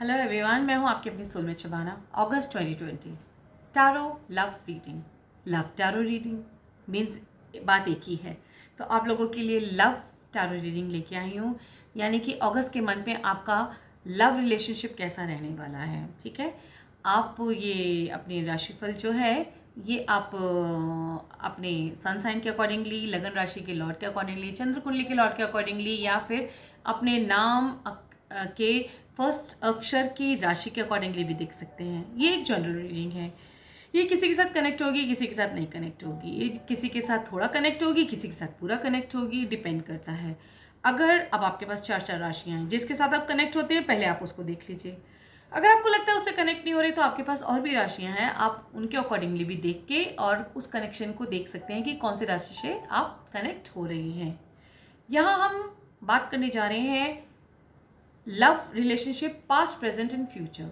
Hello everyone, मैं हूं आपकी अपनी सोलमेट शबाना। अगस्त 2020 tarot love reading. Love tarot reading means बात एक ही है। तो आप लोगों के लिए लव टैरो रीडिंग लेके आई हूं, यानी कि अगस्त के मंथ में आपका लव रिलेशनशिप कैसा रहने वाला है। ठीक है, आप ये अपनी राशिफल जो है ये आप अपने सन साइन के अकॉर्डिंगली, लगन राशि के लॉर्ड के अकॉर्डिंगली, चंद्र कुंडली के लॉर्ड के अकॉर्डिंगली, या फिर अपने नाम के फर्स्ट अक्षर की राशि के अकॉर्डिंगली भी देख सकते हैं। ये एक जनरल रीडिंग है। ये किसी के साथ कनेक्ट होगी, किसी के साथ नहीं कनेक्ट होगी। ये किसी के साथ थोड़ा कनेक्ट होगी, किसी के साथ पूरा कनेक्ट होगी, डिपेंड करता है। अगर अब आपके पास 4 राशियां हैं, जिसके साथ आप कनेक्ट होते हैं पहले आप उसको देख लीजिए। अगर आपको लगता है उससे कनेक्ट नहीं हो रही तो आपके पास और भी राशियां हैं, आप उनके अकॉर्डिंगली भी देख के और उस कनेक्शन को देख सकते हैं कि कौन सी राशि से आप कनेक्ट हो रही हैं। यहाँ हम बात करने जा रहे हैं love relationship past, present and future.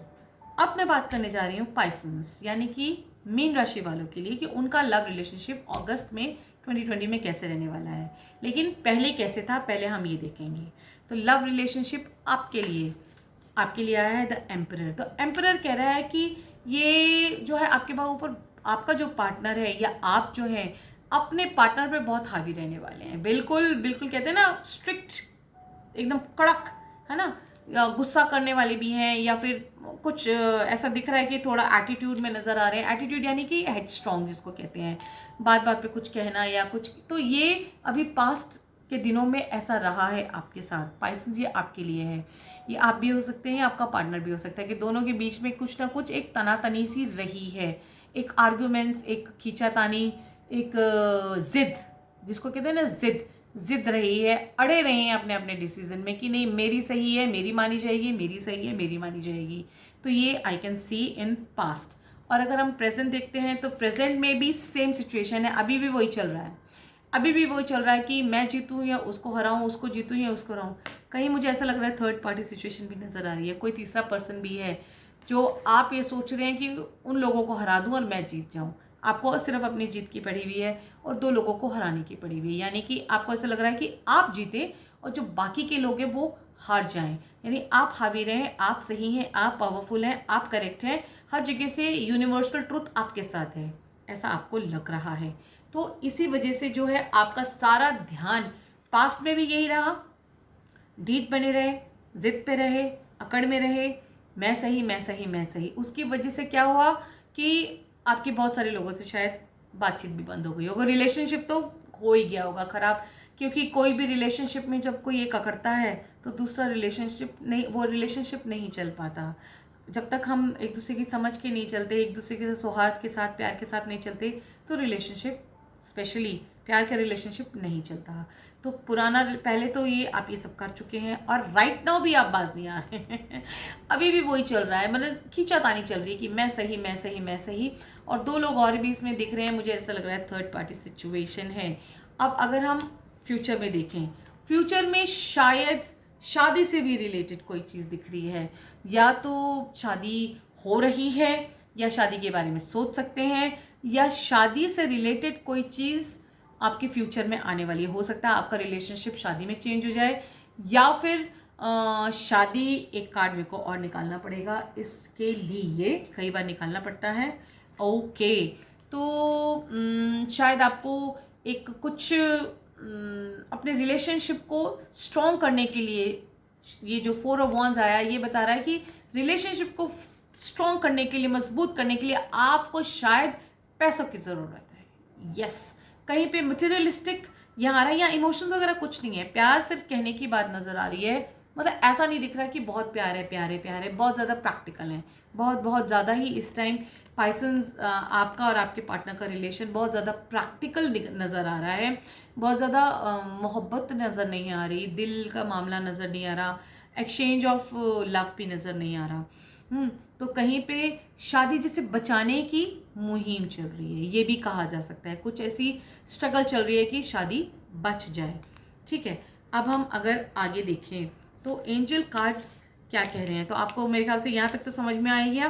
अब मैं बात करने जा रही हूँ पाइसन्स यानी कि मीन राशि वालों के लिए कि उनका लव रिलेशनशिप अगस्त में 2020 में कैसे रहने वाला है। लेकिन पहले कैसे था, पहले हम ये देखेंगे। तो लव रिलेशनशिप आपके लिए आया है द एम्परर। तो एम्परर कह रहा है कि ये जो है आपके ऊपर आपका जो पार्टनर है या आप जो है अपने पार्टनर पे बहुत हावी रहने वाले हैं। बिल्कुल बिल्कुल कहते हैं ना, स्ट्रिक्ट, एकदम कड़क, है ना, या गुस्सा करने वाले भी हैं, या फिर कुछ ऐसा दिख रहा है कि थोड़ा एटीट्यूड में नज़र आ रहे हैं। एटीट्यूड यानी कि हेड स्ट्रॉन्ग जिसको कहते हैं, बात बात पे कुछ कहना या कुछ। तो ये अभी पास्ट के दिनों में ऐसा रहा है आपके साथ। पाइसेंस ये आपके लिए है। ये आप भी हो सकते हैं, आपका पार्टनर भी हो सकता है कि दोनों के बीच में कुछ ना कुछ एक तनातनी सी रही है, एक आर्ग्यूमेंट्स, एक खींचातानी, एक जिद, जिसको कहते हैं ना जिद रही है, अड़े रहे हैं अपने अपने डिसीजन में कि नहीं मेरी सही है, मेरी मानी जाएगी, मेरी सही है, मेरी मानी जाएगी। तो ये I can see in past. और अगर हम प्रेजेंट देखते हैं तो प्रेजेंट में भी सेम सिचुएशन है, अभी भी वही चल रहा है। अभी भी वही चल रहा है कि मैं जीतूँ या उसको हराऊँ, उसको जीतूँ या उसको हराऊँ। कहीं मुझे ऐसा लग रहा है थर्ड पार्टी सिचुएशन भी नज़र आ रही है, कोई तीसरा पर्सन भी है जो आप ये सोच रहे हैं कि उन लोगों को हरा दूँ और मैं जीत जाऊँ। आपको सिर्फ अपनी जीत की पड़ी हुई है और 2 लोगों को हराने की पड़ी हुई है, यानी कि आपको ऐसा लग रहा है कि आप जीते और जो बाकी के लोग हैं वो हार जाएं। यानी आप हावी रहें, आप सही हैं, आप पावरफुल हैं, आप करेक्ट हैं, हर जगह से यूनिवर्सल ट्रुथ आपके साथ है, ऐसा आपको लग रहा है। तो इसी वजह से जो है आपका सारा ध्यान पास्ट में भी यही रहा, ढीठ बने रहे, जिद पे रहे, अकड़ में रहे, मैं सही मैं सही मैं सही। उसकी वजह से क्या हुआ कि आपके बहुत सारे लोगों से शायद बातचीत भी बंद हो गई होगा, रिलेशनशिप तो हो ही गया होगा खराब। क्योंकि कोई भी रिलेशनशिप में जब कोई एक अकड़ता है तो दूसरा वो रिलेशनशिप नहीं चल पाता। जब तक हम एक दूसरे की समझ के नहीं चलते, एक दूसरे के सौहार्द के साथ, प्यार के साथ नहीं चलते, तो रिलेशनशिप, स्पेशली प्यार का रिलेशनशिप नहीं चलता। तो पुराना, पहले तो ये आप ये सब कर चुके हैं और राइट नाउ भी आप बाज नहीं आ रहे हैं अभी भी वही चल रहा है, मतलब खींचातानी चल रही है कि मैं सही मैं सही मैं सही। और 2 लोग और भी इसमें दिख रहे हैं, मुझे ऐसा लग रहा है थर्ड पार्टी सिचुएशन है। अब अगर हम फ्यूचर में देखें, फ्यूचर में शायद शादी से भी रिलेटेड कोई चीज़ दिख रही है, या तो शादी हो रही है, या शादी के बारे में सोच सकते हैं, या शादी से रिलेटेड कोई चीज़ आपके फ्यूचर में आने वाली है। हो सकता है आपका रिलेशनशिप शादी में चेंज हो जाए, या फिर शादी, एक कार्ड मेरे को और निकालना पड़ेगा इसके लिए, कई बार निकालना पड़ता है। ओके, तो शायद आपको एक कुछ अपने रिलेशनशिप को स्ट्रॉन्ग करने के लिए, ये जो 4 ऑफ वॉन्ड्स आया ये बता रहा है कि रिलेशनशिप को स्ट्रॉन्ग करने के लिए, मजबूत करने के लिए आपको शायद पैसों की ज़रूरत है। यस, कहीं पे मटेरियलिस्टिक यहाँ आ रहा है, या इमोशंस वगैरह कुछ नहीं है, प्यार सिर्फ कहने की बात नज़र आ रही है। मतलब ऐसा नहीं दिख रहा कि बहुत प्यार है प्यार है प्यार है, बहुत ज़्यादा प्रैक्टिकल है, बहुत बहुत ज़्यादा ही इस टाइम पाइसन्स आपका और आपके पार्टनर का रिलेशन बहुत ज़्यादा प्रैक्टिकल नज़र आ रहा है। बहुत ज़्यादा मोहब्बत नज़र नहीं आ रही, दिल का मामला नज़र नहीं आ रहा, एक्सचेंज ऑफ लव भी नज़र नहीं आ रहा। तो कहीं पे शादी जिसे बचाने की मुहिम चल रही है, ये भी कहा जा सकता है। कुछ ऐसी स्ट्रगल चल रही है कि शादी बच जाए। ठीक है, अब हम अगर आगे देखें तो एंजल कार्ड्स क्या कह रहे हैं, तो आपको मेरे ख्याल से यहाँ तक तो समझ में आ गया।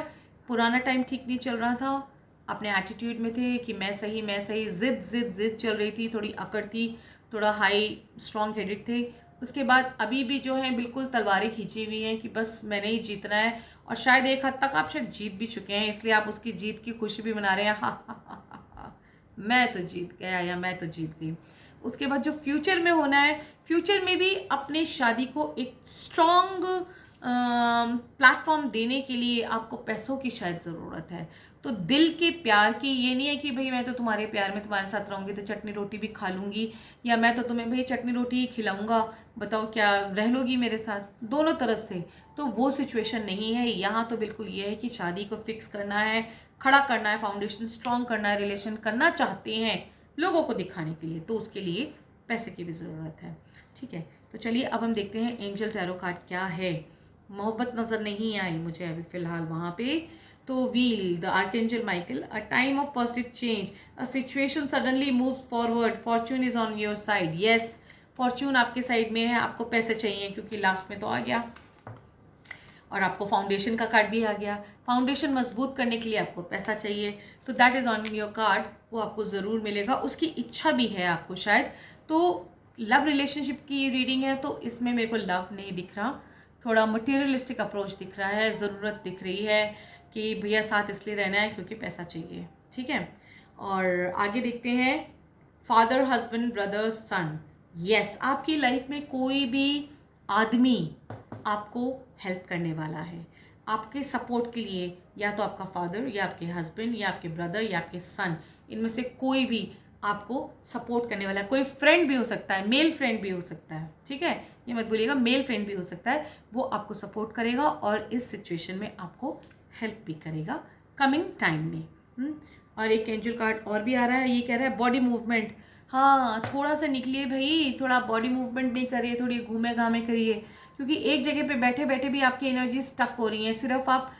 पुराना टाइम ठीक नहीं चल रहा था, अपने एटीट्यूड में थे कि मैं सही मैं सही, जिद जिद जिद चल रही थी, थोड़ी अकड़ थी, थोड़ा हाई स्ट्रॉन्ग हेडेड थे। उसके बाद अभी भी जो है बिल्कुल तलवारें खींची हुई हैं कि बस मैंने ही जीतना है, और शायद एक हद तक आप शायद जीत भी चुके हैं, इसलिए आप उसकी जीत की खुशी भी मना रहे हैं। हा, मैं तो जीत गया या मैं तो जीत गई। उसके बाद जो फ्यूचर में होना है, फ्यूचर में भी अपने शादी को एक स्ट्रॉन्ग प्लेटफॉर्म देने के लिए आपको पैसों की शायद ज़रूरत है। तो दिल के प्यार की, ये नहीं है कि भाई मैं तो तुम्हारे प्यार में तुम्हारे साथ रहूँगी तो चटनी रोटी भी खा लूँगी, या मैं तो तुम्हें भाई चटनी रोटी ही खिलाऊँगा, बताओ क्या रह लोगी मेरे साथ, दोनों तरफ से। तो वो सिचुएशन नहीं है यहाँ। तो बिल्कुल ये है कि शादी को फिक्स करना है, खड़ा करना है, फाउंडेशन स्ट्रॉन्ग करना है, रिलेशन करना चाहते हैं लोगों को दिखाने के लिए, तो उसके लिए पैसे की भी ज़रूरत है। ठीक है, तो चलिए अब हम देखते हैं एंजल टैरो कार्ड क्या है। मोहब्बत नज़र नहीं आई मुझे अभी फ़िलहाल वहाँ पे। तो wheel, the archangel Michael, a time of positive change, a situation suddenly moves forward, Fortune is on your side. Yes, Fortune आपके साइड में है, आपको पैसे चाहिए क्योंकि लास्ट में तो आ गया, और आपको फाउंडेशन का कार्ड भी आ गया। फाउंडेशन मजबूत करने के लिए आपको पैसा चाहिए, तो that is on your card, वो आपको ज़रूर मिलेगा, उसकी इच्छा भी है आपको शायद। तो लव रिलेशनशिप की रीडिंग है, तो इसमें मेरे को लव नहीं दिख रहा, थोड़ा मटेरियलिस्टिक अप्रोच दिख रहा है, ज़रूरत दिख रही है कि भैया साथ इसलिए रहना है क्योंकि पैसा चाहिए। ठीक है, और आगे देखते हैं फादर, हस्बैंड, ब्रदर, सन। यस, आपकी लाइफ में कोई भी आदमी आपको हेल्प करने वाला है, आपके सपोर्ट के लिए, या तो आपका फादर या आपके हस्बैंड या आपके ब्रदर या आपके सन, इनमें से कोई भी आपको सपोर्ट करने वाला है। कोई फ्रेंड भी हो सकता है, मेल फ्रेंड भी हो सकता है, ठीक है, ये मत बोलिएगा, मेल फ्रेंड भी हो सकता है, वो आपको सपोर्ट करेगा और इस सिचुएशन में आपको हेल्प भी करेगा कमिंग टाइम में। और एक एंजल कार्ड और भी आ रहा है, ये कह रहा है बॉडी मूवमेंट। हाँ, थोड़ा सा निकलिए भाई, थोड़ा बॉडी मूवमेंट नहीं करिए, थोड़ी घूमे घामे करिए, क्योंकि एक जगह पे बैठे बैठे भी आपकी एनर्जी स्टक हो रही है। सिर्फ आप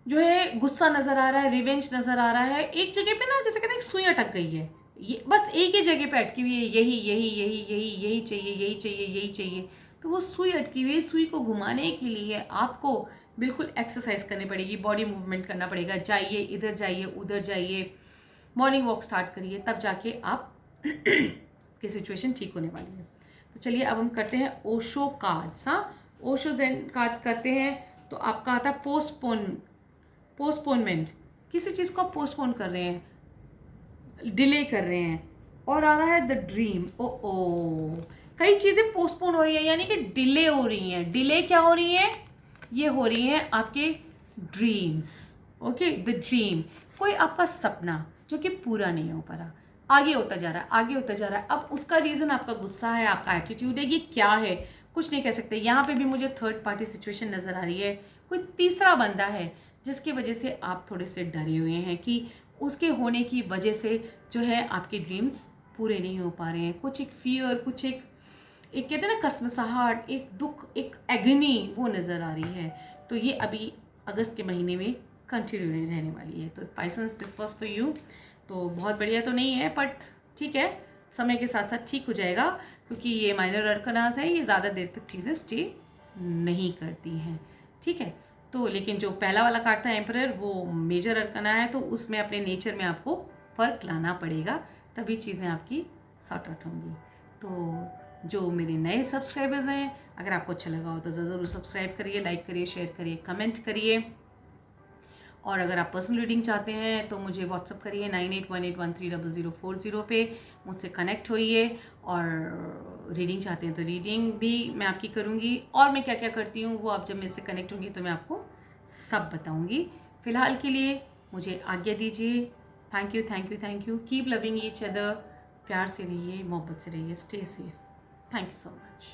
जो है गुस्सा नज़र आ रहा है, रिवेंज नज़र आ रहा है, एक जगह पे ना जैसे कहते हैं सुई अटक गई है, ये बस एक ही जगह पे अटकी हुई है, यही यही यही यही यही चाहिए, यही चाहिए, यही चाहिए। तो वो सुई अटकी हुई है, सुई को घुमाने के लिए आपको बिल्कुल एक्सरसाइज करनी पड़ेगी, बॉडी मूवमेंट करना पड़ेगा, जाइए इधर, जाइए उधर, जाइए, मॉर्निंग वॉक स्टार्ट करिए, तब जाके आप की सिचुएशन ठीक होने वाली है। तो चलिए अब हम करते हैं ओशो कार्ड्स। हाँ, ओशो ज़ेन कार्ड्स करते हैं। तो आपका आता है पोस्टपोनमेंट, किसी चीज़ को आप पोस्टपोन कर रहे हैं, डिले कर रहे हैं, और आ रहा है द ड्रीम। ओ कई चीज़ें पोस्टपोन हो रही हैं, यानी कि डिले हो रही हैं। डिले क्या हो रही हैं? ये हो रही हैं आपके ड्रीम्स। ओके, द ड्रीम, कोई आपका सपना जो कि पूरा नहीं हो पा रहा, आगे होता जा रहा है, आगे होता जा रहा है। अब उसका रीज़न आपका गुस्सा है, आपका एटीट्यूड है, ये क्या है कुछ नहीं कह सकते। यहाँ पे भी मुझे थर्ड पार्टी सिचुएशन नज़र आ रही है, कोई तीसरा बंदा है जिसकी वजह से आप थोड़े से डरे हुए हैं कि उसके होने की वजह से जो है आपके ड्रीम्स पूरे नहीं हो पा रहे हैं। कुछ एक फियर, कुछ एक कहते हैं ना कसमसाहट, एक दुख, एक एगनी, वो नज़र आ रही है। तो ये अभी अगस्त के महीने में कंटिन्यू रहने वाली है। तो पाइसेंस, दिस वाज फॉर यू। तो बहुत बढ़िया तो नहीं है, बट ठीक है, समय के साथ साथ ठीक हो जाएगा, क्योंकि ये माइनर अरकनास है, ये ज़्यादा देर तक चीज़ें स्टे नहीं करती हैं। ठीक है, तो लेकिन जो पहला वाला कार्ड था एम्परर, वो मेजर अरकना है, तो उसमें अपने नेचर में आपको फ़र्क लाना पड़ेगा, तभी चीज़ें आपकी सॉर्ट आउट होंगी। तो जो मेरे नए सब्सक्राइबर्स हैं, अगर आपको अच्छा लगा हो तो ज़रूर सब्सक्राइब करिए, लाइक करिए, शेयर करिए, कमेंट करिए। और अगर आप पर्सनल रीडिंग चाहते हैं तो मुझे व्हाट्सअप करिए 9818130040 पे, मुझसे कनेक्ट होइए। और रीडिंग चाहते हैं तो रीडिंग भी मैं आपकी करूँगी, और मैं क्या क्या करती हूँ वो आप जब मेरे से कनेक्ट होंगी तो मैं आपको सब बताऊँगी। फ़िलहाल के लिए मुझे आज्ञा दीजिए। Thank you, thank you, thank you. Keep loving each other, प्यार से रहिए, मोहब्बत से रहिए, stay safe. Thank you so much.